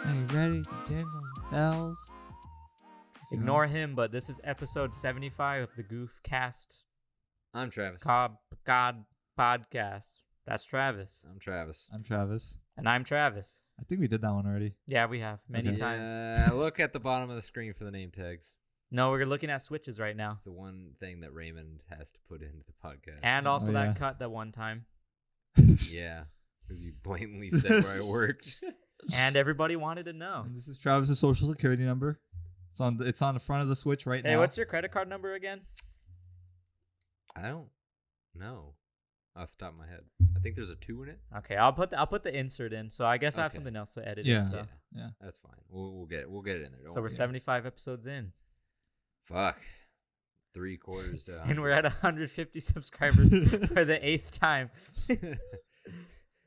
Are you ready to jingle bells? Ignore him, but this is episode 75 of the Goof Cast I'm Travis. God podcast. That's Travis. I'm Travis. I'm Travis. And I'm Travis. I think we did that one already. Yeah, we have many Okay. times. Look at the bottom of the screen for the name tags. No, we're looking at switches right now. It's the one thing that Raymond has to put into the podcast. And also Oh, that yeah. cut that one time. Yeah, because you blatantly said where I worked. And everybody wanted to know. And this is Travis's social security number. It's on the front of the switch right now. Hey, what's your credit card number again? I don't know off the top of my head. I think there's a 2 in it. Okay, I'll put the insert in. So I guess I have Okay. something else to edit Yeah. in. So, Yeah. That's fine. We'll get it in there. Don't so we're worry. 75 episodes in. Fuck. 3/4 to And we're at 150 subscribers for the 8th time.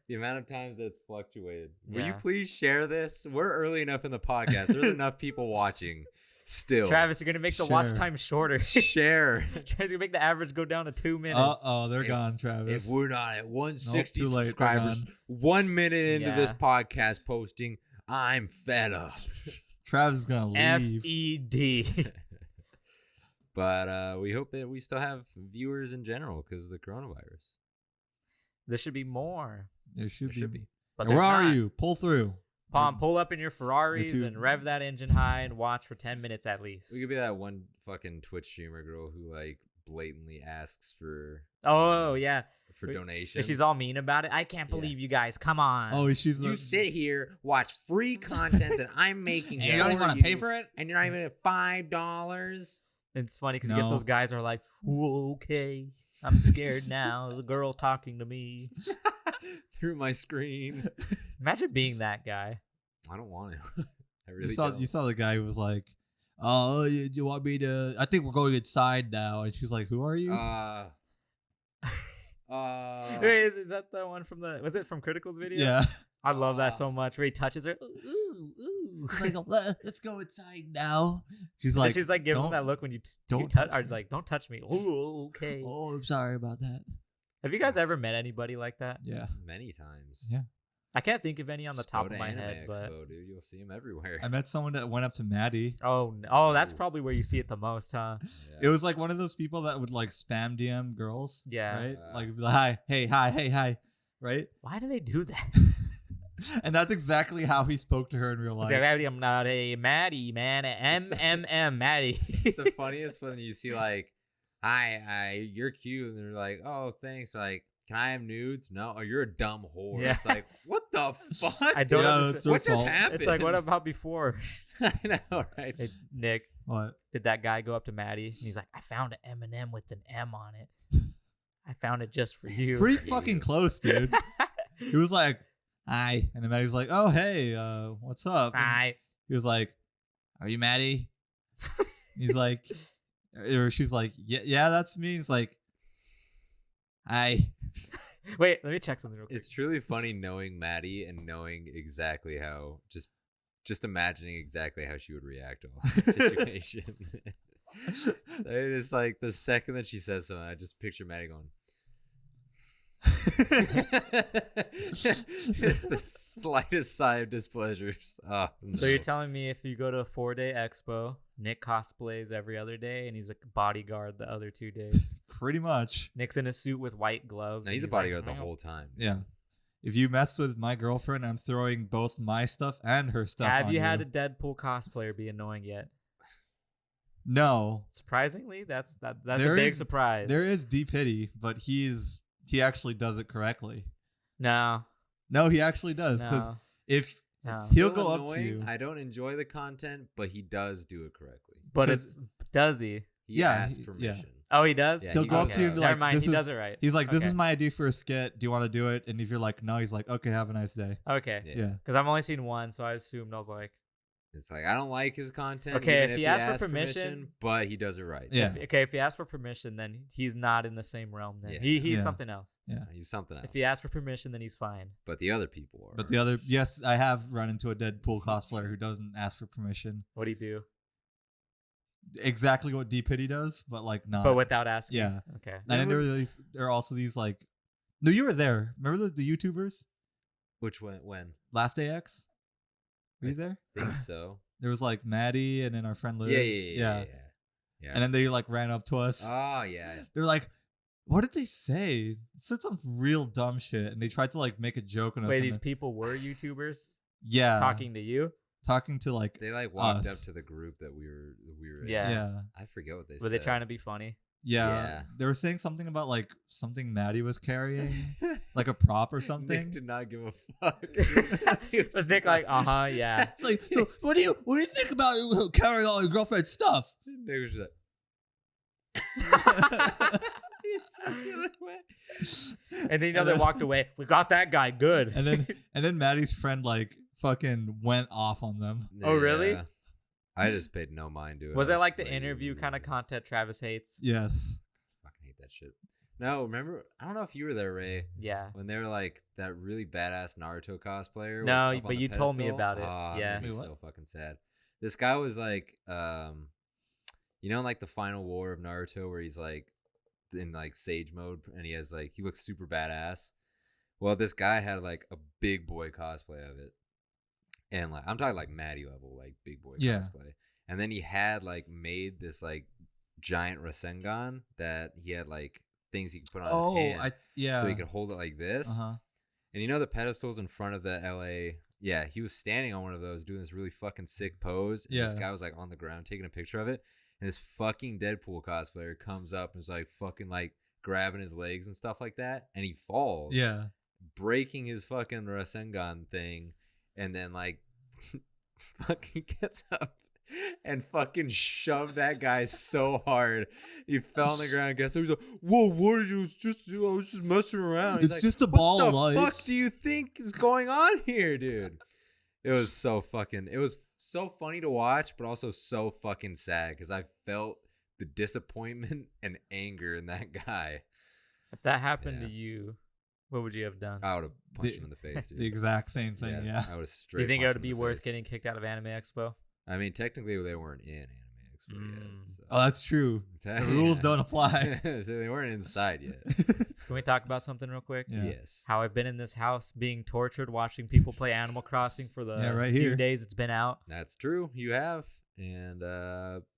The amount of times that it's fluctuated. Will you Yeah. please share this? We're early enough in the podcast. There's enough people watching still. Travis, you're going to make the watch Sure. time shorter. Share. Travis, you're going to make the average go down to 2 minutes. Oh, they're If- gone, Travis. If we're not at 160 Nope, too late, they're subscribers, gone. 1 minute into this Yeah. podcast posting, I'm fed up. Travis is gonna leave. FED. But we hope that we still have viewers in general because of the coronavirus. There should be more. There should There be. But Where there's are not. you? Pull through. Pull up in your Ferraris too- and rev that engine high and watch for 10 minutes at least. We could be that one fucking Twitch streamer girl who like blatantly asks for Oh, yeah. for Wait, donations. And she's all mean about it. I can't Yeah. believe you guys. Come on. Oh, she's You sit here, watch free content that I'm making. And you don't even for want to pay you, for it? and you're not even at $5. It's funny because you get No. those guys who are like, "Ooh, okay, I'm scared now. There's a girl talking to me." Through my screen. Imagine being that guy. I don't want to. I really You saw the guy who was like, "Oh, you want me to? I think we're going inside now." And she's like, "Who are you?" Wait, is that the one from was it from Critical's video? yeah. I love that so much where he touches her. Ooh, ooh. He's like, "Let's go inside now." She's And like, she's like, gives him "Don't- that look when you don't touch. touch Or like, don't touch me. Ooh, okay. "Oh, I'm sorry about that." Have you guys ever met anybody like that? Yeah. Many times. Yeah. I can't think of any on the Just top go of to my Anime head, but Expo, dude, you'll see them everywhere. I met someone that went up to Maddie. oh, that's Ooh. probably where you see it the most, huh? It was like one of those people that would like spam DM girls. Yeah. Right? Like, be like, hi, hey, hi, hey, hi. Right? Why do they do that? And that's exactly how he spoke to her in real life. I'm not a Maddie, man. Maddie. It's the funniest when you see like, hi, you're cute, and they're like, oh, thanks. Like, can I have nudes? No. Oh, you're a dumb whore. Yeah. It's like, what the fuck? I don't Yeah, understand. it's their What just fault. happened? It's like, what about before? I know, right? Hey, Nick, What? did that guy go up to Maddie and he's like, I found an M&M with an M on it. I found it just for you. Pretty for fucking you. close, dude. He was like, hi. And then Maddie was like, oh, hey, what's up? And he was like, are you Maddie? He's like, or she's like, yeah, that's me. He's like, hi. Wait, let me check something real quick. It's truly funny knowing Maddie and knowing exactly how, just imagining exactly how she would react to all this situation. It is like the second that she says something, I just picture Maddie going. Just the slightest sigh of displeasure. Oh, So you're telling me if you go to a 4-day expo, Nick cosplays every other day and he's a bodyguard the other 2 days. Pretty much. Nick's in a suit with white gloves. no, and he's a like, bodyguard the whole time. Yeah. If you mess with my girlfriend, I'm throwing both my stuff and her stuff Have on you had a Deadpool cosplayer be annoying yet? No. Surprisingly, that's There a big is- surprise. There is deep pity, but he actually does it correctly. No, No, he actually does. Because no, if no. It's He'll still go up to annoying. you. I don't enjoy the content, but he does do it correctly. But 'cause- does he? He Yeah, asks yeah. permission. Oh, he does. Yeah, he'll he go up does to you and be Never like, mind, this he is, does it right. he's like, this Okay. is my idea for a skit. Do you want to do it? And if you're like, no, he's like, okay, have a nice day. Okay, Yeah. Yeah. because I've only seen one, so I assumed I was like, It's like I don't like his content. Okay, even if he asks for permission, but he does it right. Yeah. if he asks for permission, then he's not in the same realm. Then Yeah. he's Yeah. something else. He's something else. If he asks for permission, then he's fine. But the other people are. But the other, yes, I have run into a Deadpool cosplayer who doesn't ask for permission. What do you do? Exactly what D Pity does, but like not. But without asking. Yeah. Okay. And then there are also these like, no, you were there. Remember the YouTubers? Which one? When? Last Day X? Were you there? I think so. There was like Maddie and then our friend Liz. Yeah. And then they like ran up to us. Oh yeah. They're like, what did they say? They said some real dumb shit, and they tried to like make a joke on us. Wait, these people were YouTubers yeah, talking to you? talking to like They like walked us. up to the group that we were in. Yeah. yeah. I forget what they said. Were they trying to be funny? Yeah, they were saying something about like something Maddie was carrying, like a prop or something. Nick did not give a fuck. Was Nick like, yeah. It's like, so what do you think about carrying all your girlfriend's stuff? Nick was just like, And then they walked away. We got that guy good. and then Maddie's friend like fucking went off on them. Oh, really? Yeah. I just paid no mind to it. Was I that like just the interview kind of content Travis hates? Yes. Fucking hate that shit. No, remember? I don't know if you were there, Ray. Yeah. When they were like that really badass Naruto cosplayer. No, was up but on the you told me pedestal. about it. Oh, Yeah. It made me Wait, so fucking sad. This guy was like, you know, in like the final war of Naruto, where he's like in like Sage mode, and he has like he looks super badass. Well, this guy had like a big boy cosplay of it, and like I'm talking like Maddie level, like big boy cosplay. And then he had like made this like giant Rasengan that he had like things he could put on his hand, so he could hold it like this. And you know the pedestals in front of the LA. Yeah, he was standing on one of those doing this really fucking sick pose. And this guy was like on the ground taking a picture of it. And this fucking Deadpool cosplayer comes up and is like fucking like grabbing his legs and stuff like that. And he falls. Yeah. Breaking his fucking Rasengan thing. And then like fucking gets up and fucking shoved that guy so hard he fell on the ground. Gets up, he's like, "Whoa, what did you just do? I was just messing around." He's It's like, just a ball of What the lights. fuck do you think is going on here, dude? It was so fucking. It was so funny to watch, but also so fucking sad because I felt the disappointment and anger in that guy. If that happened to you, what would you have done? I would have punched him in the face, dude. The exact same thing. Yeah. I was straight. Do you think it punched would him be in the worth face. getting kicked out of Anime Expo? I mean, technically they weren't in Anime Expo yet. So. Oh, that's true. The rules don't apply. So they weren't inside yet. Can we talk about something real quick? Yeah. Yes. How I've been in this house being tortured watching people play Animal Crossing for the right few here. days it's been out. That's true. You have. And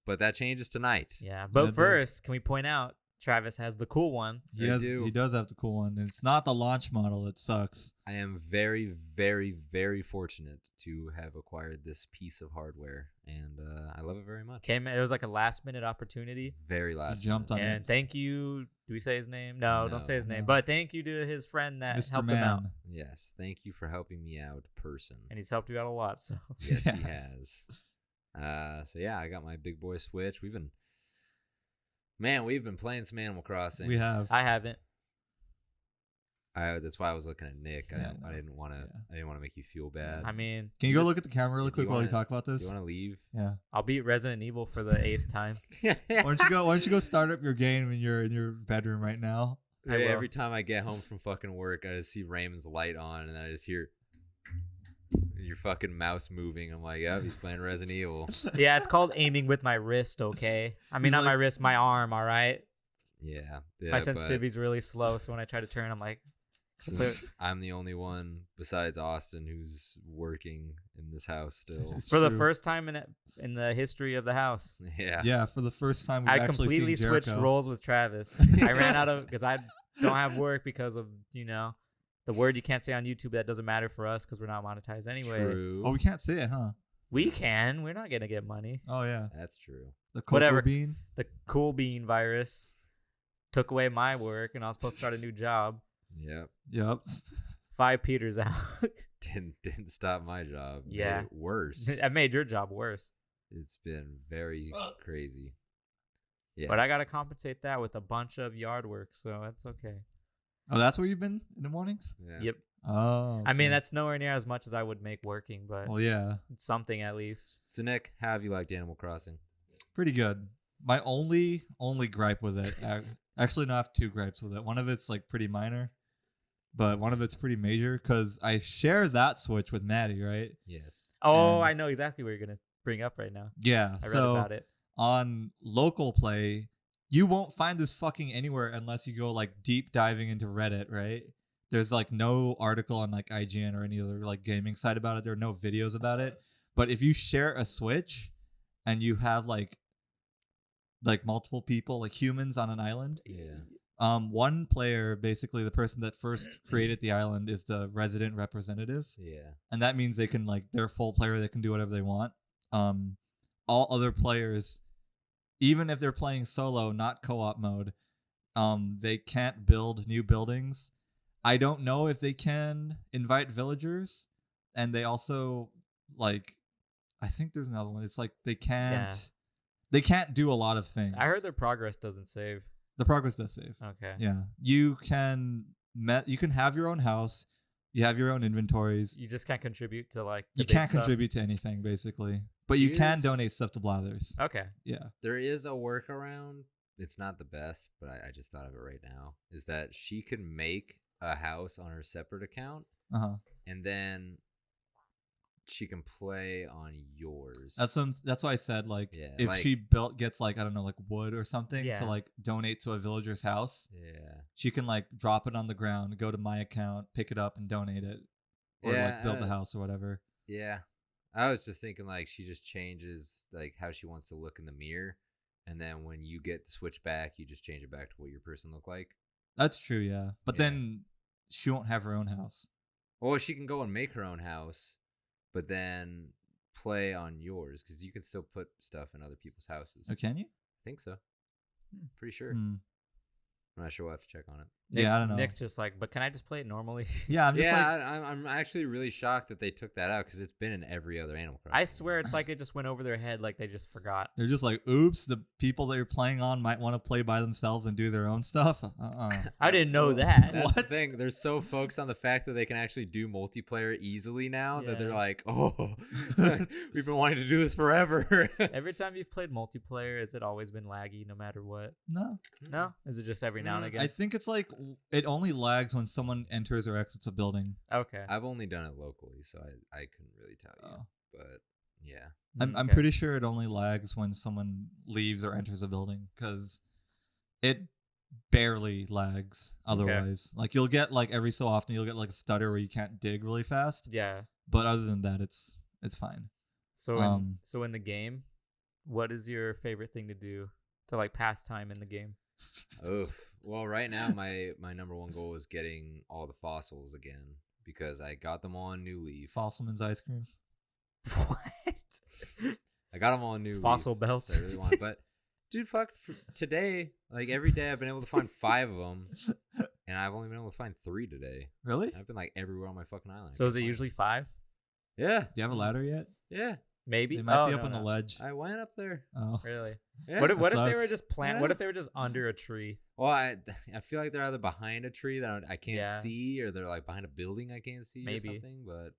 but that changes tonight. Yeah. But it first, does. can we point out Travis has the cool one. He does have the cool one. It's not the launch model. It sucks. I am very, very, very fortunate to have acquired this piece of hardware, and I love it very much. It was like a last minute opportunity. Very last. Jumped on minute. And thank you. Do we say his name? No, don't say his name. no. But thank you to his friend that Mr. helped him out. Man. Yes, thank you for helping me out, person. And he's helped you out a lot. So Yes, he Yes. has. So yeah, I got my big boy Switch. We've been playing some Animal Crossing. We have. I haven't. That's why I was looking at Nick. Yeah, I didn't want to. yeah. I didn't want to make you feel bad. I mean, Can you go look at the camera really if you quick while you wanna- talk about you this? want to leave? Yeah. I'll beat Resident Evil for the 8th time. Why don't you go start up your game when you're in your bedroom right now? I will. Every time I get home from fucking work, I just see Raymond's light on, and then I just hear your fucking mouse moving. I'm like, yeah, he's playing Resident Evil. Yeah, it's called aiming with my wrist, okay? I mean, He's not my like- wrist, my arm, all right? Yeah, My sensitivity's really slow, so when I try to turn, I'm like, Since I'm the only one besides Austin who's working in this house still. It's for the true. first time in the history of the house. Yeah. Yeah, for the first time we've I actually completely seen switched Jericho. roles with Travis. I ran out of because I don't have work because of the word you can't say on YouTube that doesn't matter for us because we're not monetized anyway. True. Oh, we can't say it, huh? We can. We're not gonna get money. Oh yeah, That's true. the cocoa Whatever. bean. The cool bean virus took away my work, and I was supposed to start a new job. Yep. Yep. 5 Peters out. Didn't stop my job. Made Yeah. it worse. I made your job worse. It's been very crazy. Yeah. But I gotta compensate that with a bunch of yard work, so that's okay. Oh, that's where you've been in the mornings. Yeah. Yep. Oh. I mean, okay. that's nowhere near as much as I would make working, but Well, yeah, it's something at least. So Nick, how have you liked Animal Crossing? pretty good. My only gripe with it, actually, no, I have two gripes with it. One of it's like pretty minor, but one of it's pretty major because I share that Switch with Maddie, right? Yes. Oh, And- I know exactly what you're gonna bring up right now. Yeah. I read so about it. on local play, you won't find this fucking anywhere unless you go like deep diving into Reddit, right? There's like no article on like IGN or any other like gaming site about it. There are no videos about it. But if you share a Switch and you have like multiple people, like humans on an island, one player, basically the person that first created the island, is the resident representative. Yeah. And that means they can like they're a full player, they can do whatever they want. All other players, even if they're playing solo, not co-op mode, they can't build new buildings. I don't know if they can invite villagers, and they also like I think there's another one. It's like they can't do a lot of things. I heard their progress doesn't save. The progress does save. Okay. Yeah. You can have your own house, you have your own inventories. You just can't contribute to like You can't contribute to anything basically. But you can donate stuff to Blathers. Okay. Yeah. There is a workaround. It's not the best, but I just thought of it right now. Is that she could make a house on her separate account, and then she can play on yours. That's why I said like if like, she gets like I don't know like wood or something to like donate to a villager's house. Yeah. She can like drop it on the ground, go to my account, pick it up and donate it, or like build the house or whatever. Yeah. I was just thinking like she just changes like how she wants to look in the mirror, and then when you get the Switch back, you just change it back to what your person looked like. That's true, yeah. But then she won't have her own house. Or she can go and make her own house, but then play on yours, because you can still put stuff in other people's houses. Oh, can you? I think so. Pretty sure. I'm not sure. We'll have to check on it. I don't know. Nick's just like, but can I just play it normally? Yeah, I'm just I'm actually really shocked that they took that out, because it's been in every other Animal Crossing. I swear it's like it just went over their head, like they just forgot. They're just like, oops, the people that you're playing on might want to play by themselves and do their own stuff. I didn't know that. That's the thing. They're so focused on the fact that they can actually do multiplayer easily now that they're like, oh, we've been wanting to do this forever. Every time you've played multiplayer, has it always been laggy no matter what? No. No? Is it just every now and again? I think it's like it only lags when someone enters or exits a building. Okay. I've only done it locally, so I couldn't really tell you. But yeah. I'm pretty sure it only lags when someone leaves or enters a building, because it barely lags otherwise. Like you'll get like every so often you'll get like a stutter where you can't dig really fast. Yeah. But other than that, it's fine. So so in the game, what is your favorite thing to do to like pass time in the game? Oh, well, right now my number one goal is getting all the fossils again, because I got them all on New Leaf. Fossilman's ice cream. What? I got them all on New Fossil Leaf. belts. So I really want it. But dude, today, like every day I've been able to find 5 of them, and I've only been able to find 3 today. Really? And I've been like everywhere on my fucking island. So is it usually 5? Yeah. Do you have a ladder yet? Yeah. Maybe. They might be up on the ledge. I went up there. Oh. Really? Yeah. What if they sucks. were just What if they were just under a tree? Well, I feel like they're either behind a tree that I can't Yeah. see, or they're like behind a building I can't see, Maybe. or something. But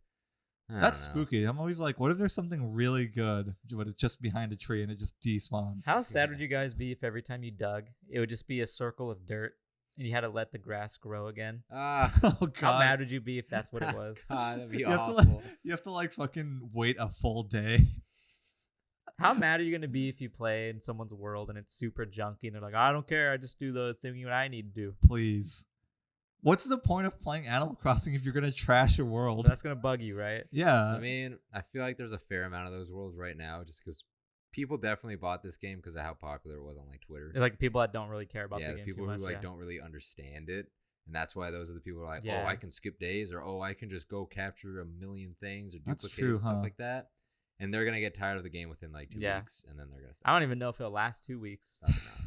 I That's don't know. spooky. I'm always like, what if there's something really good, but it's just behind a tree and it just despawns? How sad would you guys be if every time you dug, it would just be a circle of dirt and you had to let the grass grow again? Ah, Oh god. How mad would you be if that's what it was? God, that'd be you awful. you have to like fucking wait a full day. How mad are you gonna be if you play in someone's world and it's super junky and they're like, I don't care, I just do the thing I need to do. Please. What's the point of playing Animal Crossing if you're gonna trash your world? That's gonna bug you, right? Yeah. I mean, I feel like there's a fair amount of those worlds right now, just because people definitely bought this game because of how popular it was on like Twitter. They're like people that don't really care about Yeah, the game people too much. who like yeah. don't really understand it, and that's why those are the people who are like, Yeah. oh, I can skip days, or oh, I can just go capture a million things or That's duplicate true, and stuff huh? like that. And they're gonna get tired of the game within like 2 Yeah. weeks, and then they're gonna I stop. don't even know if it'll last 2 weeks. Probably not.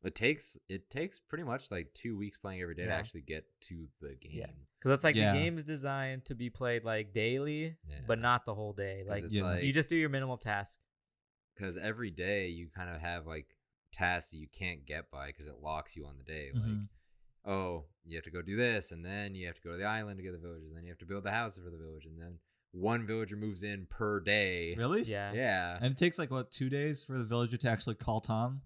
It takes pretty much like 2 weeks playing every day to Yeah. actually get to the game. Yeah. Because it's like Yeah. the game's designed to be played like daily, Yeah. but not the whole day. 'Cause Like it's Yeah. like, you just do your minimal task. because every day you kind of have like tasks that you can't get by because it locks you on the day. Like, Mhm. oh, you have to go do this, and then you have to go to the island to get the villagers, and then you have to build the houses for the village, and then one villager moves in per day. Really? Yeah. Yeah. And it takes like what, 2 days for the villager to actually call Tom?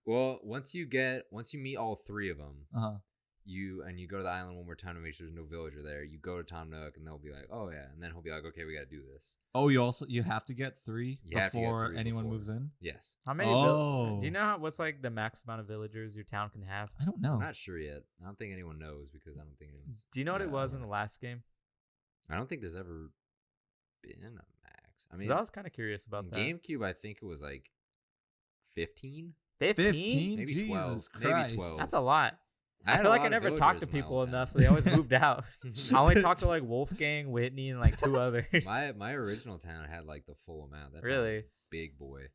Well, once you meet all 3 of them, Uh-huh. you go to the island one more time to make sure there's no villager there. You go to Tom Nook, and they'll be like, "Oh yeah," and then he'll be like, "Okay, we got to do this." Oh, you have to get 3 You have to get before 3 anyone before. moves in. Yes, How many? Oh. Do you know what's like the max amount of villagers your town can have? I don't know. I'm not sure yet. I don't think anyone knows because I don't think anyone's. Do you know what it was in the last game? I don't think there's ever been a max. I 'Cause mean, I was kind of curious about in that. GameCube, I think it was like 15, 15? maybe Jesus 12, Christ. maybe 12. That's a lot. I had feel a like I lot of never talked to villagers in my people old enough, town. so they always moved out. I only talked to like Wolfgang, Whitney, and like 2 others. My original town had like the full amount. That town was Really? big boy.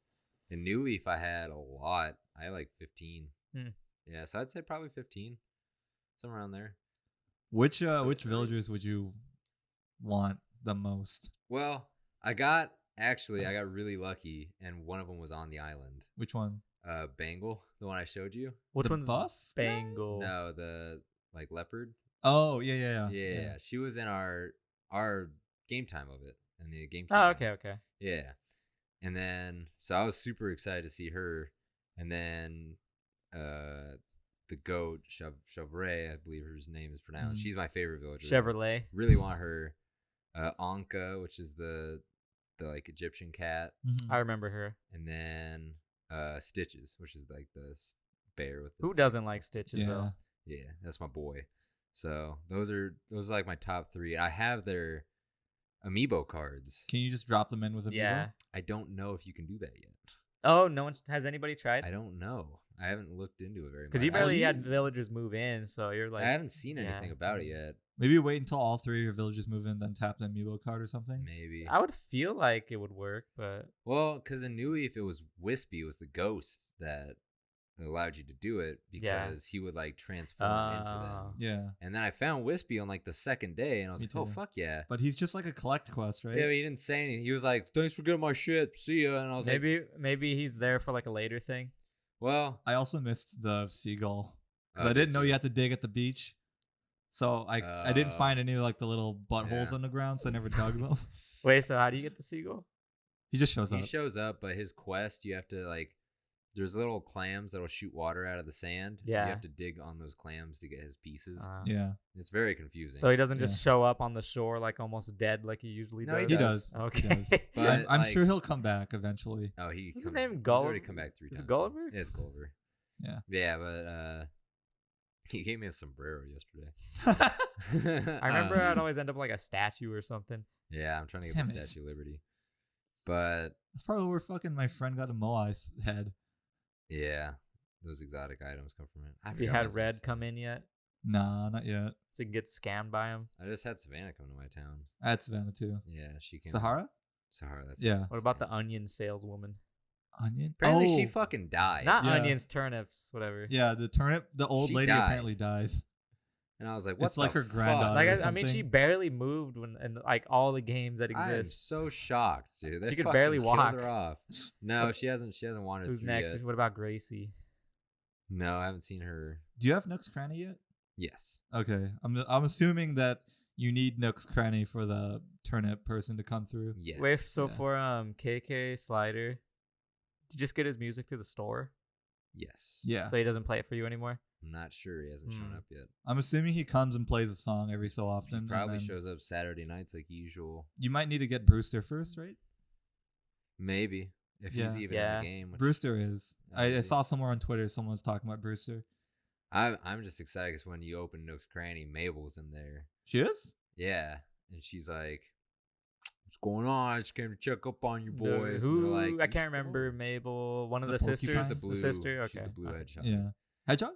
In New Leaf, I had a lot. I had like 15. Hmm. Yeah, so I'd say probably 15, somewhere around there. Which villagers would you want the most? Well, I got really lucky, and one of them was on the island. Which one? Bangle, the one I showed you. Which The one's buff guy? Bangle? No, the like leopard. Oh yeah. Yeah, she was in our game time of it, and the game. Oh, okay. Yeah, and then so I was super excited to see her, and then the goat Chevrolet, I believe her name is pronounced. Mhm. She's my favorite villager. Chevrolet. Really want her. Anka, which is the like Egyptian cat, Mhm. I remember her. and then Stitches, which is like the bear with. Who its- doesn't like Stitches Yeah. though? Yeah, that's my boy. So those are like my top 3. I have their amiibo cards. Can you just drop them in with a Yeah. I don't know if you can do that yet. Oh, no one has anybody tried? I don't know. I haven't looked into it very much. Because you I barely haven't- had villagers move in, so you're like, I haven't seen yeah. anything about it yet. Maybe wait until all 3 of your villagers move in, then tap the amiibo card or something. Maybe. I would feel like it would work, but Well, because in New Leaf, it was Wispy. It was the ghost that allowed you to do it because he would like transform into them. Yeah, And then I found Wispy on like the second day, and I was Me like, "Oh too. fuck yeah!" but he's just like a collect quest, right? Yeah, but he didn't say anything. He was like, "Thanks for getting my shit. See ya." And I was like, maybe he's there for like a later thing. "Well, I also missed the seagull because Oh, I didn't did know you? you had to dig at the beach. So I didn't find any like the little buttholes Yeah. in the ground, so I never dug them. Wait, so how do you get the seagull? He just shows he up. shows up, but his quest, you have to like." There's little clams that'll shoot water out of the sand. Yeah. You have to dig on those clams to get his pieces. Yeah, It's very confusing. So he doesn't just show up on the shore like almost dead like he usually No, does. he does. Okay. He does. But, I'm like- sure he'll come back eventually. Oh, he. What's his come- name? He's Gulliver? already come back 3 Is times. it Gulliver? Yeah, it's Gulliver. Yeah. Yeah, but he gave me a sombrero yesterday. I remember I'd always end up like a statue or something. Yeah, I'm trying to get Damn the it. Statue of Liberty. But That's probably where fucking my friend got a moai's head. yeah, those exotic items come from it. I Have you forgot had what Red this- come in yet? Nah, not yet. So you can get scammed by him? I just had Savannah come to my town. I had Savannah too. Yeah, she came. Sahara? Sahara. That's Yeah. What about the onion saleswoman? Onion? Apparently, oh, she fucking died. Not Yeah. onions, turnips, whatever. yeah, the turnip, the old She lady died. apparently dies. And I was like, what It's like the her granddaughter. fuck? Like or I mean, she something. barely moved when in like all the games that I am exist. so shocked, dude. They She could fucking barely killed walk. her off. No, she hasn't. She hasn't wandered Who's through next? yet. What about Gracie? No, I haven't seen her. Do you have Nook's Cranny yet? Yes. Okay, I'm assuming that you need Nook's Cranny for the turnip person to come through. Yes. Wait, so Yeah. for KK Slider, did you just get his music through the store? Yes. Yeah, So he doesn't play it for you anymore? I'm not sure. He hasn't shown Hmm. up yet. I'm assuming he comes and plays a song every so often. He and probably then shows up Saturday nights like usual. You might need to get Brewster first, right? Maybe if he's Yeah. even Yeah. in the game. Which Brewster is. I Maybe. saw somewhere on Twitter someone was talking about Brewster. I'm just excited because when you open Nook's Cranny, Mabel's in there. She is? Yeah, and she's like, "What's going on? I just came to check up on you The- boys." And Who? they're like, I "You can't sure?" remember. Mabel, one of The the sisters. porcupine? She's the blue. sister. Okay. She's the blue Okay. hedgehog. Yeah. Hedgehog?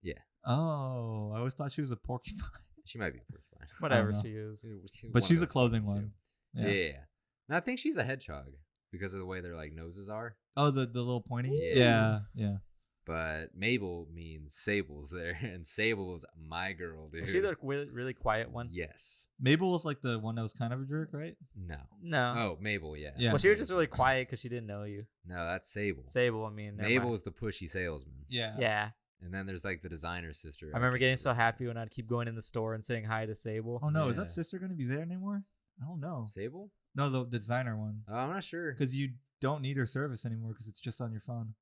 Yeah. Oh, I always thought she was a porcupine. She might be a porcupine. Whatever know. she is. But she's a of those clothing too. one. Yeah. Yeah. And I think she's a hedgehog because of the way their like noses are. Oh, the little pointy? Yeah. Yeah. But Mabel means Sable's there, and Sable's my girl, dude. Was she the really quiet one? Yes. Mabel was like the one that was kind of a jerk, right? No. No. Oh, Mabel. Yeah. Yeah. Well, she was just really quiet because she didn't know you. No, that's Sable. Sable, I mean. never Mabel mind. is the pushy salesman. Yeah. Yeah. And then there's like the designer sister. I remember can't getting so remember. happy when I'd keep going in the store and saying hi to Sable. Oh no, is Yeah. that sister gonna be there anymore? I don't know. Sable? No, the designer one. Oh, I'm not sure. Because you don't need her service anymore because it's just on your phone.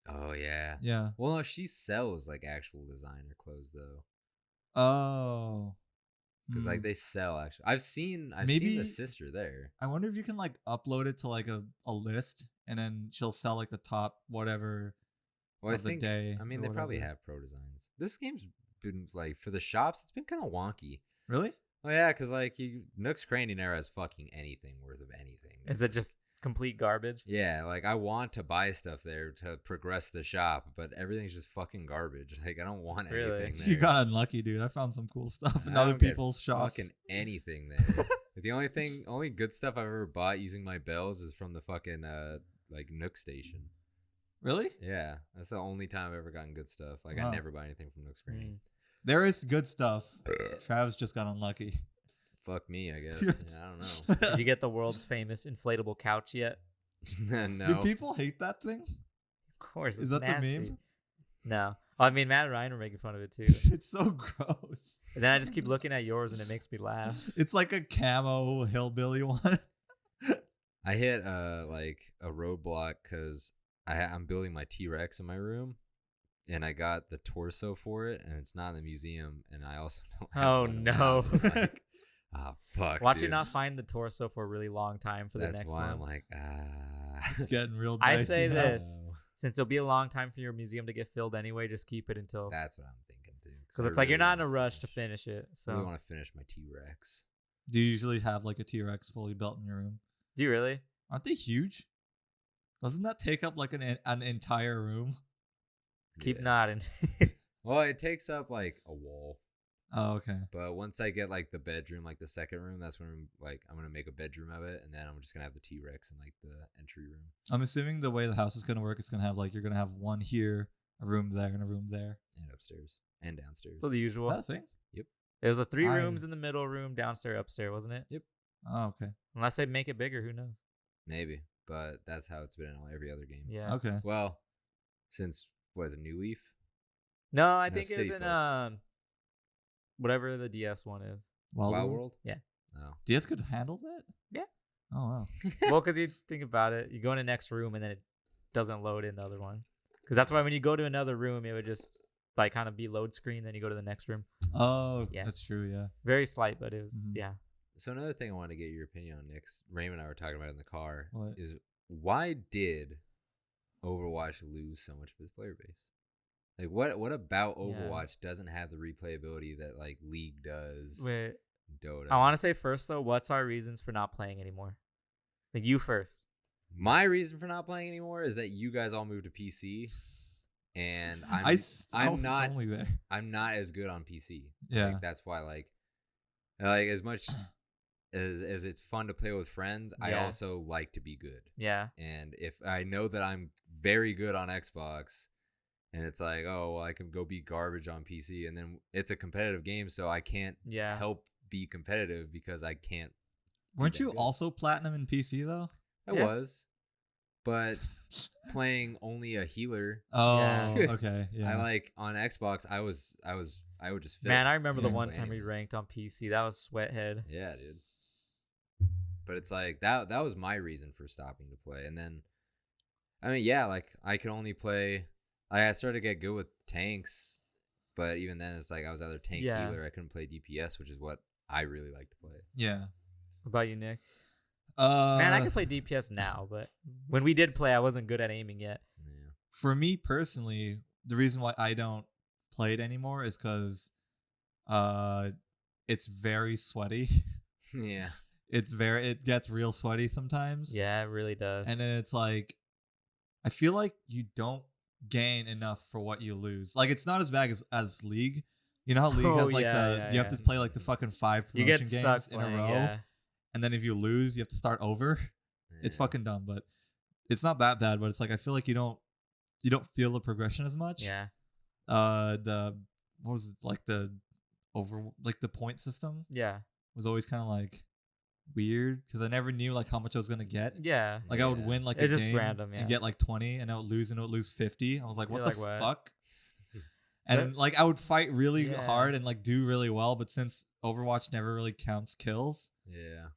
Oh yeah. Yeah. Well, no, she sells like actual designer clothes though, Oh. because like Hmm. they sell actually. I've seen the Maybe- sister there. I wonder if you can like upload it to like a list, and then she'll sell like the top whatever Well, I of the think. day. I mean, or they probably whatever. have pro designs. This game's been like for the shops. It's been kind of wonky. Really? Oh yeah, because like Nook's Cranny never has fucking anything worth of anything. Is it just complete garbage? Yeah, like I want to buy stuff there to progress the shop, but everything's just fucking garbage. Like I don't want Really? anything there. You got unlucky, dude. I found some cool stuff in I other don't get people's shops. Fucking anything there. The only good stuff I've ever bought using my bells is from the fucking like Nook station. Really? Yeah, that's the only time I've ever gotten good stuff. Like Wow. I never buy anything from Nook's Cranny. Mm. There is good stuff. Travis just got unlucky. Fuck me, I guess. Yeah, I don't know. Did you get the world's famous inflatable couch yet? No. Do people hate that thing? Of course. Is it's that nasty. the meme? No. I mean, Matt and Ryan were making fun of it too. It's so gross. And then I just keep looking at yours and it makes me laugh. It's like a camo hillbilly one. I hit like a roadblock because I'm building my T-Rex in my room, and I got the torso for it, and it's not in the museum, and I also don't have Oh, one of no. those. I'm like, ah, fuck. Watch dude. you not find the torso for a really long time for the That's next why one. I'm like, It's getting real I dicey say now. this. Since it'll be a long time for your museum to get filled anyway, just keep it until. That's what I'm thinking too. Because it's like you're not in a rush to finish it. I really So, want to finish my T-Rex. Do you usually have like a T-Rex fully built in your room? do you really? Aren't they huge? Doesn't that take up like an entire room? Keep Yeah. nodding. Well, it takes up like a wall, Oh, okay. but once I get like the bedroom, like the second room, that's when I'm gonna make a bedroom of it, and then I'm just gonna have the T-Rex in like the entry room. I'm assuming the way the house is gonna work, it's gonna have like you're gonna have one here, a room there, and a room there. And upstairs and downstairs. So the Is usual. that a thing? There was a 3 I- rooms in the middle room, downstairs, upstairs, wasn't it? Oh, okay. Unless they make it bigger, who knows? Maybe, but that's how it's been in every other game. Yeah. Okay. Well, since what is it, New Leaf? No, I No, think it was City in Folk. whatever the DS one is. Wild World? Yeah. Oh. DS could handle that? Yeah. Oh wow. Well, because you think about it, you go in the next room and then it doesn't load in the other one. Because that's why when you go to another room, it would just like kind of be load screen. Then you go to the next room. Oh, Yeah. that's true. Yeah. Very slight, but it was Mhm. yeah. So another thing I want to get your opinion on, Nick, Raymond and I were talking about it in the car, What? is why did Overwatch lose so much of its player base? Like what about Yeah. Overwatch doesn't have the replayability that like League does, Wait, Dota? I want to say first though, what's our reasons for not playing anymore? Like you first. My reason for not playing anymore is that you guys all moved to PC, and I'm I was not only there. I'm not as good on PC. Yeah. Like, that's why like as much as it's fun to play with friends, I Yeah. also like to be good. Yeah. And if I know that I'm very good on Xbox, and it's like, oh, well, I can go be garbage on PC, and then it's a competitive game, so I can't Yeah. help be competitive because I can't. Weren't that you good. also platinum in PC though? I Yeah. was, but playing only a healer. Oh, Yeah. okay. Yeah. I like on Xbox. I would just fit. Man, I remember the Yeah. one time we ranked on PC. That was sweathead. Yeah, dude. But it's like that was my reason for stopping to play. And then I mean, yeah, like I could only play I started to get good with tanks, but even then it's like I was either tank Yeah. healer, I couldn't play DPS, which is what I really like to play. Yeah. What about you, Nick? Man, Man, I can play DPS now, but when we did play, I wasn't good at aiming yet. Yeah. For me personally, the reason why I don't play it anymore is because it's very sweaty. Yeah. It gets real sweaty sometimes. Yeah, it really does. And then it's like I feel like you don't gain enough for what you lose. Like it's not as bad as League. You know how League Oh, has like yeah, you have to play like the fucking 5 you promotion get games stuck in a playing, row. Yeah. And then if you lose, you have to start over. It's Yeah. fucking dumb, but it's not that bad. But it's like I feel like you don't feel the progression as much. Yeah. The what was it like the point system Yeah. was always kind of like weird because I never knew like how much I was gonna get. Yeah. Like I would Yeah. win like It's a just game random, yeah. and get like 20, and I would lose 50. I was like, what You're the like, what? fuck? And like I would fight really Yeah. hard and like do really well, but since Overwatch never really counts kills, Yeah.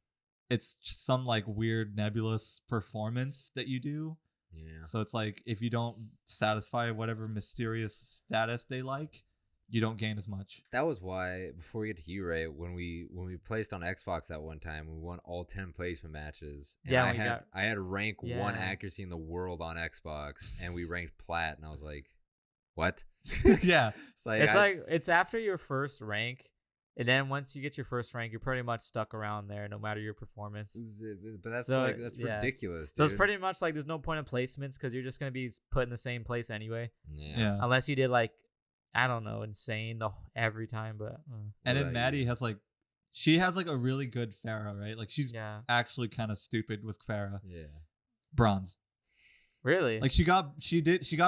it's just some like weird nebulous performance that you do. Yeah. So it's like if you don't satisfy whatever mysterious status they like, you don't gain as much. That was why, before we get to you, Ray, when we placed on Xbox that one time, we won all 10 placement matches. And I had rank 1 accuracy in the world on Xbox, and we ranked plat, and I was like, what? Yeah. It's after your first rank, and then once you get your first rank, you're pretty much stuck around there, no matter your performance. But that's ridiculous, dude. So it's pretty much like there's no point in placements because you're just gonna be put in the same place anyway. Yeah. Unless you did like, I don't know, insane every time, but. And then Maddie has like, she has like a really good Pharah, right? Like she's actually kind of stupid with Pharah. Yeah. Bronze. Really? Like she got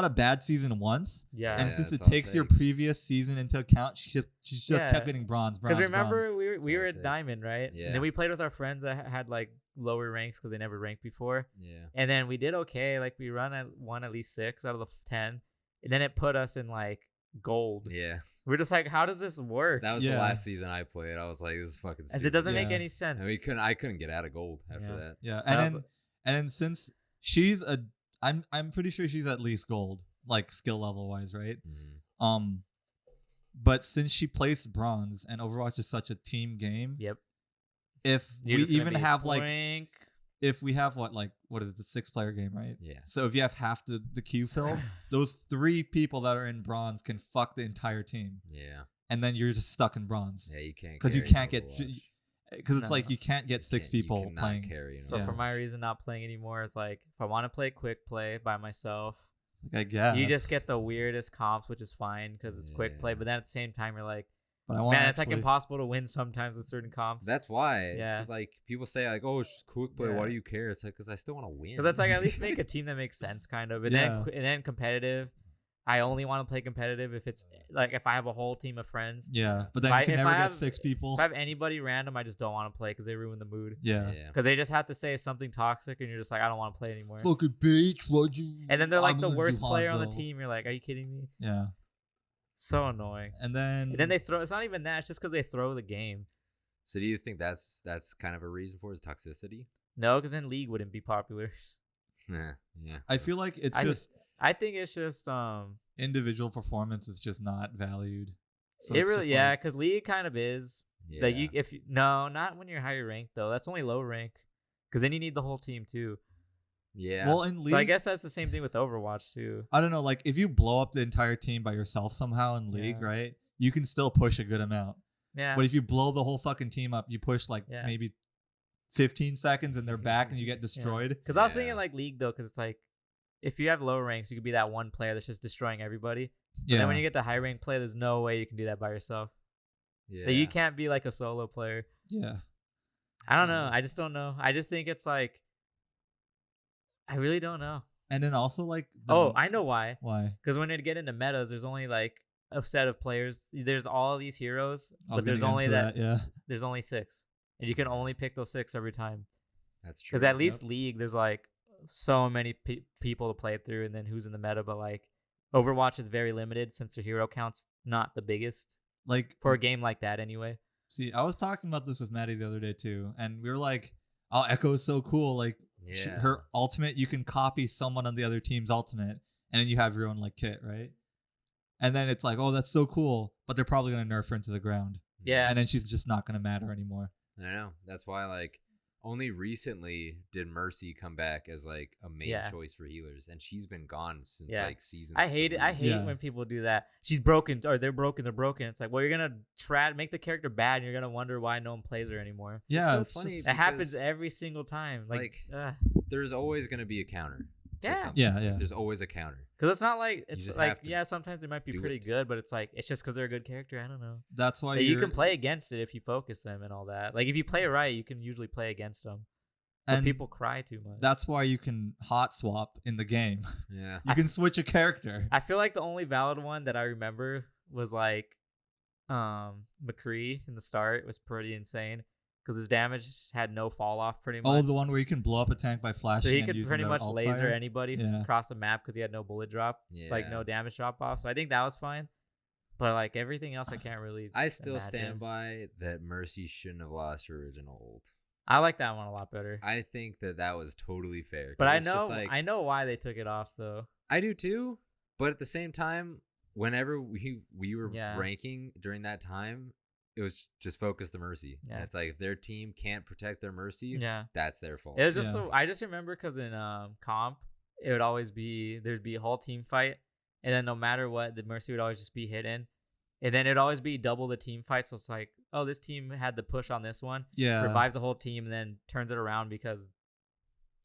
a bad season once. Yeah. And since it takes your previous season into account, she just kept getting bronze. Because remember we were at Diamond, right? Yeah. And then we played with our friends that had like lower ranks because they never ranked before. Yeah. And then we did okay. Like we won at least 6 out of the 10, and then it put us in like gold. Yeah. We're just like, how does this work? That was the last season I played. I was like, this is fucking stupid. As it doesn't make any sense. And I couldn't get out of gold after that. Yeah. And then since she's I'm pretty sure she's at least gold, like skill level wise, right? Mm-hmm. But since she placed bronze and Overwatch is such a team game, if we even have if we have what is it, the 6-player game, right? Yeah. So if you have half the queue filled, those 3 people that are in bronze can fuck the entire team. Yeah. And then you're just stuck in bronze. Yeah, you can't. Because you can't get. Because it's like you can't get 6 people playing. So for my reason not playing anymore, it's like if I want to play quick play by myself, I guess you just get the weirdest comps, which is fine because it's quick play. But then at the same time, you're like, man, it's like impossible to win sometimes with certain comps. That's why. It's just like people say like, oh, it's just quick play. Why do you care? It's like because I still want to win. Because that's like at least make a team that makes sense, kind of. And then competitive. I only want to play competitive if it's like if I have a whole team of friends. Yeah, but then you can never get 6 people. If I have anybody random, I just don't want to play because they ruin the mood. Yeah. Because they just have to say something toxic, and you're just like, I don't want to play anymore. Fucking bitch, what'd you? And then they're like the worst player on the team. You're like, are you kidding me? Yeah. So annoying. And then they throw. It's not even that. It's just because they throw the game. So do you think that's kind of a reason for his toxicity? No, because then League wouldn't be popular. Yeah. I feel like I think it's just individual performance is just not valued. So it really because League kind of is. Yeah. Like not when you're higher ranked though. That's only low rank. Because then you need the whole team too. Yeah. Well, in League, so I guess that's the same thing with Overwatch too. I don't know. Like if you blow up the entire team by yourself somehow in League, right? You can still push a good amount. Yeah. But if you blow the whole fucking team up, you push maybe 15 seconds and they're back and you get destroyed. Because I was thinking like League though, because it's like if you have low ranks, you could be that one player that's just destroying everybody. But then when you get to high rank play, there's no way you can do that by yourself. Yeah. Like, you can't be like a solo player. Yeah. I don't know. I just don't know. I just think it's like I really don't know. And then also like I know why. Why? Because when you get into metas, there's only like a set of players. There's all these heroes, but there's only there's only 6. And you can only pick those 6 every time. That's true. Because at least League, there's like so many people to play it through, and then who's in the meta. But like Overwatch is very limited since the hero count's not the biggest. Like for a game like that, anyway. See, I was talking about this with Maddie the other day too, and we were like, "Oh, Echo is so cool! Like her ultimate, you can copy someone on the other team's ultimate, and then you have your own like kit, right?" And then it's like, "Oh, that's so cool!" But they're probably gonna nerf her into the ground. Yeah, and then she's just not gonna matter anymore. I know. That's why, like, only recently did Mercy come back as like a main choice for healers, and she's been gone since like season. I hate it. I hate when people do that. She's broken, or they're broken. They're broken. It's like, well, you're gonna make the character bad, and you're gonna wonder why no one plays her anymore. Yeah, it's so funny. It happens every single time. Like there's always gonna be a counter. Yeah. There's always a counter. Because it's not like it's like sometimes they might be pretty good, but it's like it's just because they're a good character. I don't know. That's why you can play against it if you focus them and all that. Like if you play right, you can usually play against them. But people cry too much. That's why you can hot swap in the game. Yeah, you can switch a character. I feel like the only valid one that I remember was like McCree in the start was pretty insane. Because his damage had no fall off pretty much. Oh, the one where you can blow up a tank by flashing. So he could pretty much laser anybody across the map because he had no bullet drop, like no damage drop off. So I think that was fine. But like everything else, I can't really. I still stand by that Mercy shouldn't have lost her original ult. I like that one a lot better. I think that was totally fair. But I know why they took it off though. I do too. But at the same time, whenever we were ranking during that time, it was just focus the Mercy. Yeah. And it's like if their team can't protect their Mercy, that's their fault. It was just I just remember because in comp, it would always be there'd be a whole team fight, and then no matter what, the Mercy would always just be hidden. And then it'd always be double the team fight. So it's like, oh, this team had the push on this one. Yeah. Revives the whole team and then turns it around because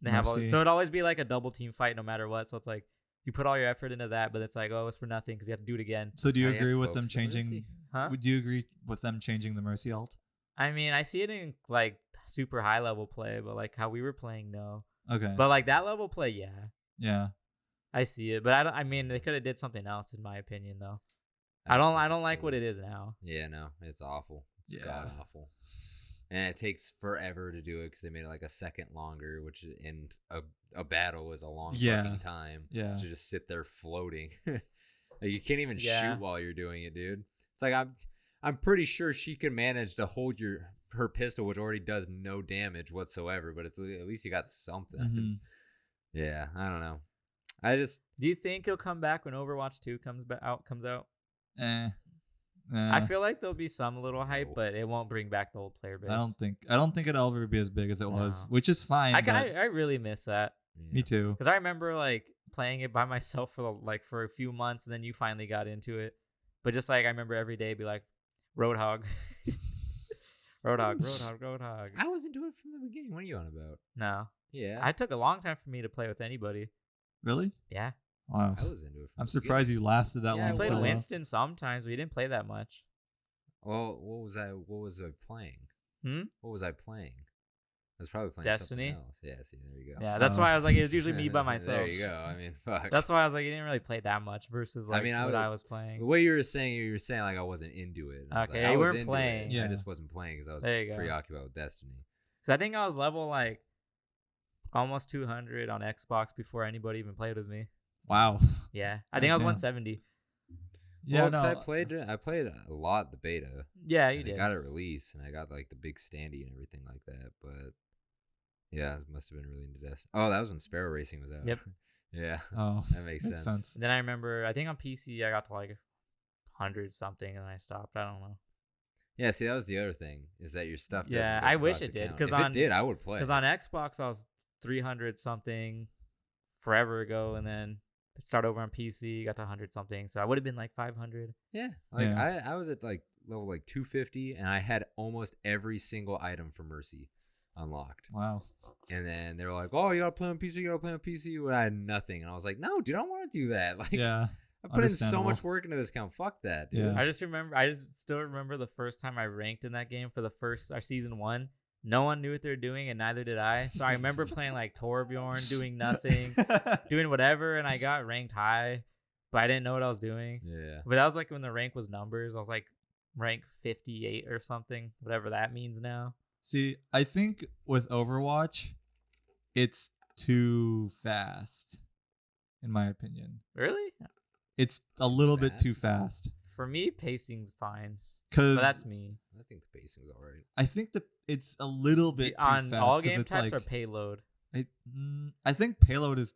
they have so it'd always be like a double team fight no matter what. So it's like you put all your effort into that, but it's like, oh, it's for nothing because you have to do it again. So do you agree with them changing? Would you agree with them changing the Mercy ult? I mean, I see it in like super high level play, but like how we were playing, no. Okay. But like that level play, yeah. Yeah. I see it, but I mean, they could have did something else in my opinion, though. I don't like what it is now. Yeah, no, it's awful. It's god awful, and it takes forever to do it because they made it like a second longer, which in a battle is a long fucking time. Yeah, to just sit there floating, like you can't even shoot while you're doing it, dude. It's like I'm pretty sure she can manage to hold her pistol, which already does no damage whatsoever, but it's at least you got something. Mm-hmm. Yeah, I don't know. Do you think he'll come back when Overwatch 2 comes out? I feel like there'll be some little hype, but it won't bring back the old player base. I don't think it'll ever be as big as it was, which is fine. I really miss that. Me too. Because I remember like playing it by myself for a few months, and then you finally got into it. But just like I remember every day be like, Roadhog, Roadhog. I was into it from the beginning. What are you on about? No. Yeah. It took a long time for me to play with anybody. Really? Yeah. Wow. I was into it. I'm surprised you lasted that long. I played Winston sometimes. We didn't play that much. Well, what was I playing? What was I playing? I was probably playing Destiny. Something else. Yeah, see, there you go. Yeah, that's why I was like, it was usually me by myself. There you go. I mean, fuck. That's why I was like, you didn't really play that much versus like what I was playing. The way you were saying like I wasn't into it. Okay, you weren't playing. Yeah. I just wasn't playing because I was preoccupied with Destiny. So I think I was level like almost 200 on Xbox before anybody even played with me. Wow. Yeah, I think I was 170. Yeah, no. I played a lot the beta. Yeah, you did. I got it released, and I got like the big standee and everything like that. But yeah, it must have been really into Destiny. Oh, that was when Sparrow Racing was out. Yep. Yeah. Oh, that makes sense. Then I remember, I think on PC I got to like 100 something, and I stopped. I don't know. Yeah, see, that was the other thing is that your stuff. Yeah, I wish it did because it did, I would play. Because on Xbox I was 300 something forever ago, and then start over on PC, got to 100 something, so I would have been like 500. Yeah, I was at like level like 250, and I had almost every single item for Mercy unlocked. Wow. And then they were like, "Oh, you gotta play on PC, When I had nothing, and I was like, "No, dude, I don't want to do that." Like, I put in so much work into this account. Fuck that, dude. Yeah. I just still remember the first time I ranked in that game for the first season 1. No one knew what they were doing, and neither did I. So I remember playing like Torbjorn, doing nothing, doing whatever, and I got ranked high, but I didn't know what I was doing. Yeah. But that was like when the rank was numbers. I was like rank 58 or something, whatever that means now. See, I think with Overwatch, it's too fast, in my opinion. Really? It's a little bit too fast. For me, pacing's fine. But that's me. I think the pacing's all right. I think it's a little bit too fast. On all game types or payload? I think payload is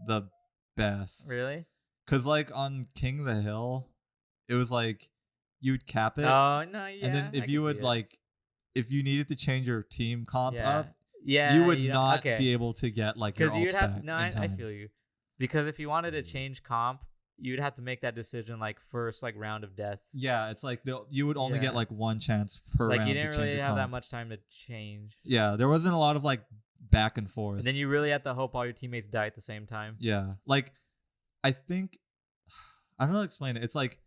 the best. Really? Because like on King of the Hill, it was like you'd cap it. Oh, no, yeah. And then if you would like, if you needed to change your team comp up, yeah, you would not be able to get like your ults back. No, I feel you. Because if you wanted to change comp, you'd have to make that decision like first like round of deaths. Yeah, it's like you would only get like one chance per round to change your comp. Like you didn't really have that much time to change. Yeah, there wasn't a lot of like back and forth. And then you really had to hope all your teammates die at the same time. Yeah, like I think I don't know how to explain it. It's like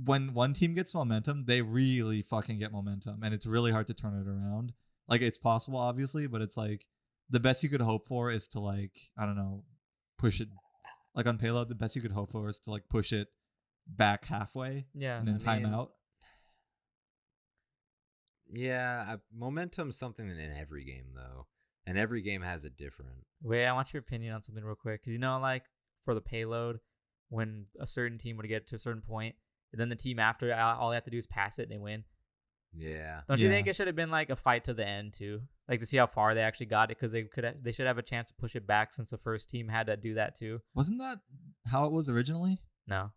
when one team gets momentum, they really fucking get momentum, and it's really hard to turn it around. Like it's possible, obviously, but it's like the best you could hope for is to like I don't know, push it. Like on payload, the best you could hope for is to like push it back halfway, and then time out. Yeah, momentum's something in every game though, and every game has a different. Wait, I want your opinion on something real quick, because like for the payload, when a certain team would get to a certain point, and then the team after all they have to do is pass it and they win. Yeah. Don't you think it should have been like a fight to the end too? Like to see how far they actually got it, because they should have a chance to push it back since the first team had to do that too. Wasn't that how it was originally? No,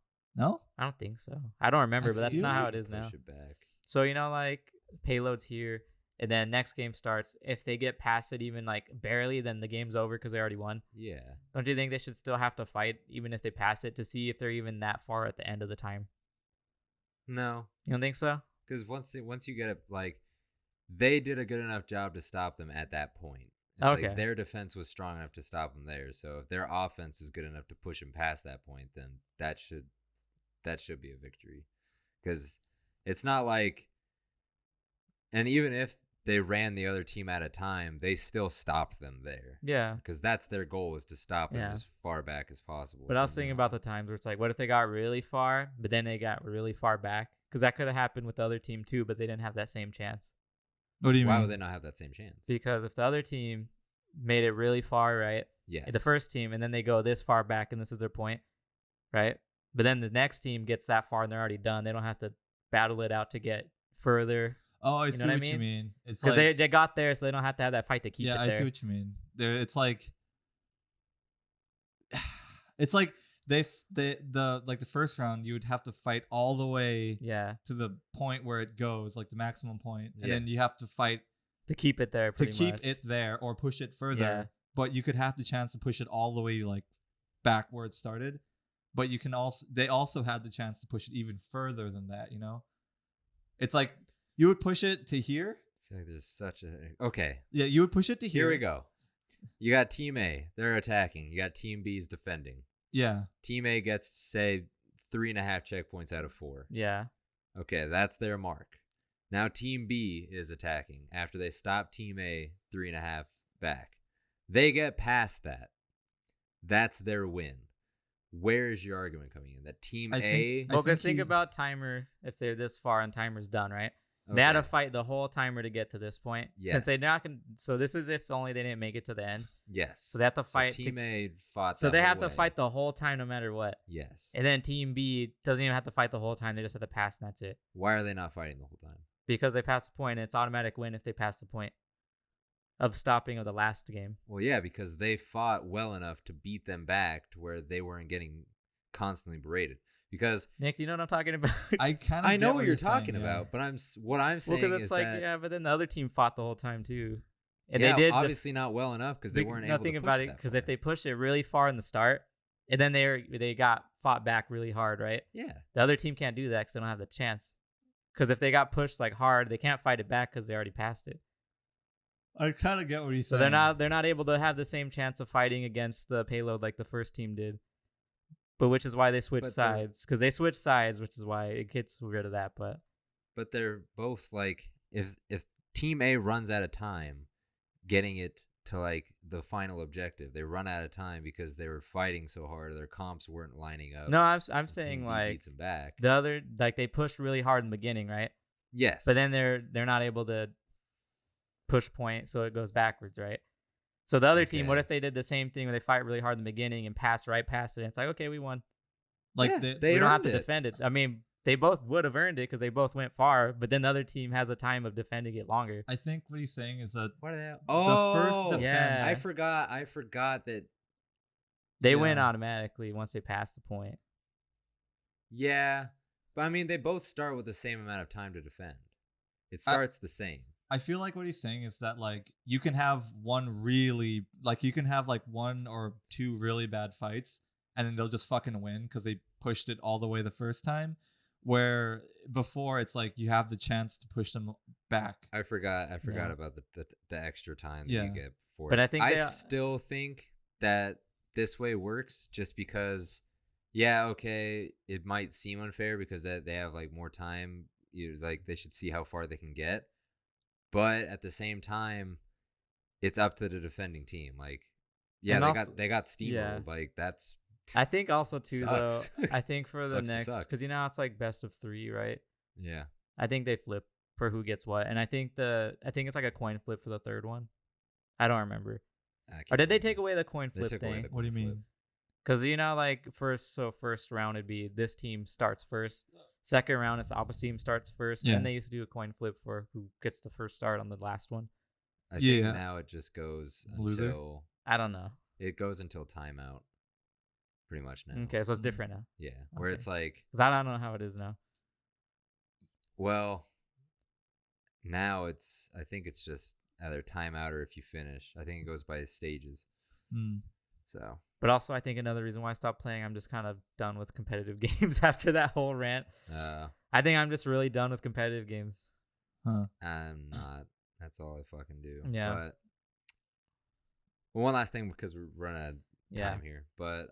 I don't think so. I don't remember, but that's not how it is now. Push it back. So like payloads here, and then next game starts. If they get past it even like barely, then the game's over because they already won. Yeah. Don't you think they should still have to fight even if they pass it to see if they're even that far at the end of the time? No. You don't think so? Because once you get it, like, they did a good enough job to stop them at that point. It's Okay. like their defense was strong enough to stop them there. So if their offense is good enough to push them past that point, then that should be a victory. Because it's not like, and even if they ran the other team out of time, they still stopped them there. Yeah. Because that's their goal, is to stop them Yeah. as far back as possible. But I was thinking about the times where it's like, what if they got really far, but then they got really far back? Because that could have happened with the other team too, but they didn't have that same chance. What do you Why mean? would they not have that same chance? Because if the other team made it really far, right? Yes. The first team, and then they go this far back, and this is their point, right? But then the next team gets that far, and they're already done. They don't have to battle it out to get further. Oh, I see know what what I you mean? mean. It's Because like they got there, so they don't have to have that fight to keep it there. I see what you mean. It's like it's like the first round you would have to fight all the way to the point where it goes, like the maximum point, and then you Yes. have to fight to keep it there. to keep it there or push it further. Yeah. But you could have the chance to push it all the way like back where it started. But you can they also had the chance to push it even further than that. You know, it's like you would push it to here. I feel like there's such a okay. Yeah, you would push it to here. Here we go. You got Team A, they're attacking. You got Team B's defending. Yeah. Team A gets, say, 3.5 checkpoints out of 4. Yeah. Okay, that's their mark. Now Team B is attacking after they stop Team A 3.5 back. They get past that. That's their win. Where's your argument coming in? That Team A... Well, because think about timer. If they're this far and timer's done, right? They had to fight the whole timer to get to this point. Yes. Since they're not going so this is if only they didn't make it to the end. Yes. So they have to fight. Team A fought So the they whole have to way. fight the whole time no matter what. Yes. And then Team B doesn't even have to fight the whole time. They just have to pass and that's it. Why are they not fighting the whole time? Because they pass the point and it's automatic win if they pass the point of stopping of the last game. Well, yeah, because they fought well enough to beat them back to where they weren't getting constantly berated. Because Nick, do you know what I'm talking about? I know what you're talking about, but what I'm saying because is it's like that but then the other team fought the whole time too, and yeah, they did obviously not well enough because they weren't able to think push about it that because far. if they push it really far in the start, and then they got fought back really hard, right? Yeah, the other team can't do that because they don't have the chance. Because if they got pushed like hard, they can't fight it back because they already passed it. I kind of get what he's So saying. they're not able to have the same chance of fighting against the payload like the first team did. But which is why they switched sides, because they switched sides, which is why it gets rid of that. But they're both like if Team A runs out of time getting it to like the final objective, they run out of time because they were fighting so hard, their comps weren't lining up. No, I'm saying like beats them back. the other like they pushed really hard in the beginning, right? Yes, but then they're not able to push point, so it goes backwards, right? So the other team, what if they did the same thing where they fight really hard in the beginning and pass right past it? And it's like, okay, we won. Like yeah, we don't have to defend it. I mean, they both would have earned it because they both went far, but then the other team has a time of defending it longer. I think what he's saying is that what are they? The first defense. Yeah. I forgot that they win automatically once they pass the point. Yeah, but I mean, they both start with the same amount of time to defend. It starts the same. I feel like what he's saying is that like you can have one or two really bad fights and then they'll just fucking win because they pushed it all the way the first time. Where before it's like you have the chance to push them back. I forgot about the extra time that you get for but it. I think I still think that this way works just because okay, it might seem unfair because they have like more time. Like they should see how far they can get. But at the same time, it's up to the defending team. Like, they got steamrolled. Yeah. Like that's. I think also too sucks. though. I think for the Sucks to next suck. because it's like best of 3, right? Yeah. I think they flip for who gets what, and I think it's like a coin flip for the third one. I don't remember. Or did they take away the coin flip thing? What do you mean? Because like first round it'd be this team starts first, second round, it's the opposite team starts first. Yeah. And they used to do a coin flip for who gets the first start on the last one. I think now it just goes Loser? until I don't know. it goes until timeout. Pretty much now. Okay, so it's different now. Yeah, where Okay. it's like, Because I don't know how it is now. well, now I think it's just either timeout or if you finish. I think it goes by stages. So, But also, I think another reason why I stopped playing, I'm just kind of done with competitive games after that whole rant. I think I'm just really done with competitive games. Huh. I'm not. That's all I fucking do. Yeah. But one last thing, because we're running out of time here. But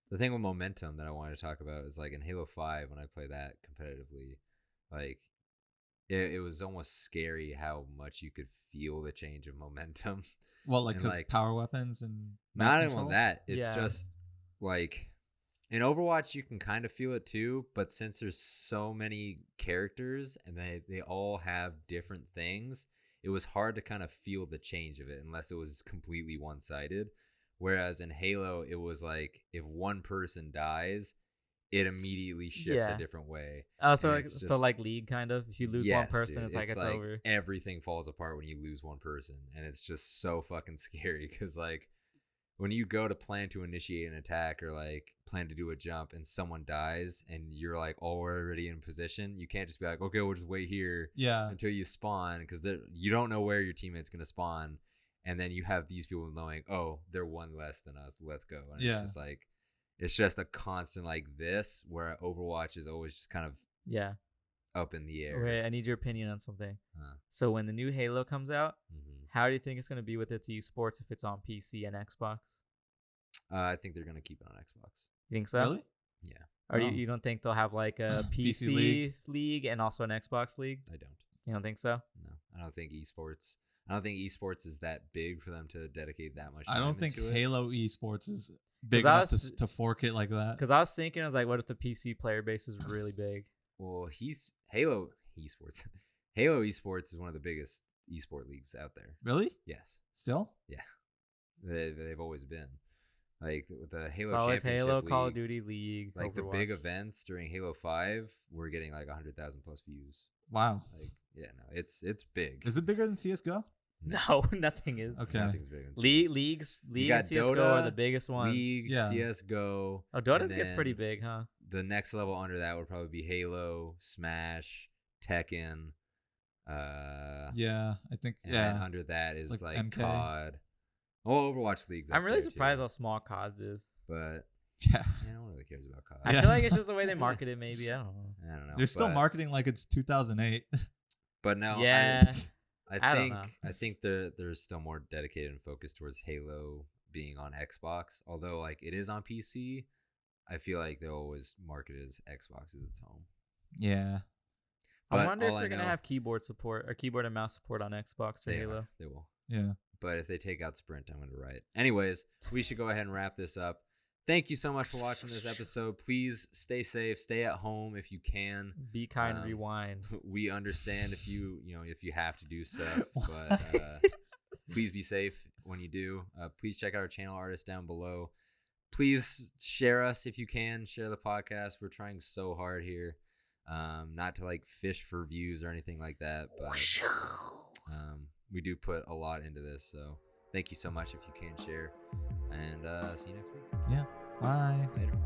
the thing with momentum that I wanted to talk about is like in Halo 5 when I play that competitively, like it was almost scary how much you could feel the change of momentum. Well, like And, because like, power weapons and Not control? even that. It's Yeah. just like in Overwatch you can kind of feel it too, but since there's so many characters and they all have different things, it was hard to kind of feel the change of it unless it was completely one-sided. Whereas in Halo, it was like if one person dies, it immediately shifts Yeah. a different way. Oh, so And like, it's so just- like League kind of. If you lose one Yes, person, dude. it's like it's over. Everything falls apart when you lose one person, and it's just so fucking scary because like when you go to plan to initiate an attack or like plan to do a jump and someone dies and you're like already in position, you can't just be like, okay, we'll just wait here Yeah. until you spawn because you don't know where your teammate's gonna spawn, and then you have these people knowing, oh, they're one less than us, let's go. And Yeah. it's just like it's just a constant like this where Overwatch is always just kind of Yeah. up in the air. Wait, I need your opinion on something. Huh. So when the new Halo comes out, Mhm. how do you think it's going to be with its esports if it's on PC and Xbox? I think they're gonna keep it on Xbox. You think so? Really? Yeah, Or Oh. you don't think they'll have like a PC PC league and also an Xbox league? I don't. You don't think so? No, I don't think esports. I don't think esports is that big for them to dedicate that much time I don't think into it. Halo esports is big 'Cause I enough was- to fork it like that. Because I was thinking, I was like, what if the PC player base is really big? Well, Halo esports. Halo esports is one of the biggest esport leagues out there. Really? Yes, Still? they've always been. Like with the Halo It's always Championship Halo, League, Call of Duty, League, like Overwatch. the big events during Halo 5, we're getting like 100,000 plus views. Wow. Like, yeah, no, it's big. Is it bigger than CS:GO? No, nothing is. Okay. Nothing's bigger than League got and CSGO Dota, are the biggest ones. League, Yeah. CS:GO. Oh, Dota and gets pretty then big, huh? The next level under that would probably be Halo, Smash, Tekken. Yeah, I think. And then Yeah. under that is Like like MK. COD. Well, Overwatch League's up I'm really there, surprised too, how small CODs is. but Yeah. no one really cares about COD. I Yeah. feel like it's just the way they market it, maybe. I don't know. I don't know. They're still but- marketing like it's 2008. But no, Yeah. I don't think know. I think there's still more dedicated and focused towards Halo being on Xbox. Although like it is on PC, I feel like they'll always market it as Xbox as its home. Yeah. I But wonder if all they're going to know- have keyboard support or keyboard and mouse support on Xbox for They Halo. are. They will. Yeah. But if they take out Sprint, I'm going to riot. Anyways, we should go ahead and wrap this up. Thank you so much for watching this episode. Please stay safe, stay at home if you can. Be kind, Um, rewind. We understand if you have to do stuff, but please be safe when you do. Please check out our channel artists down below. Please share us if you can. Share the podcast. We're trying so hard here, not to like fish for views or anything like that, but we do put a lot into this. So thank you so much if you can share, and see you next week. Yeah. Bye. Later.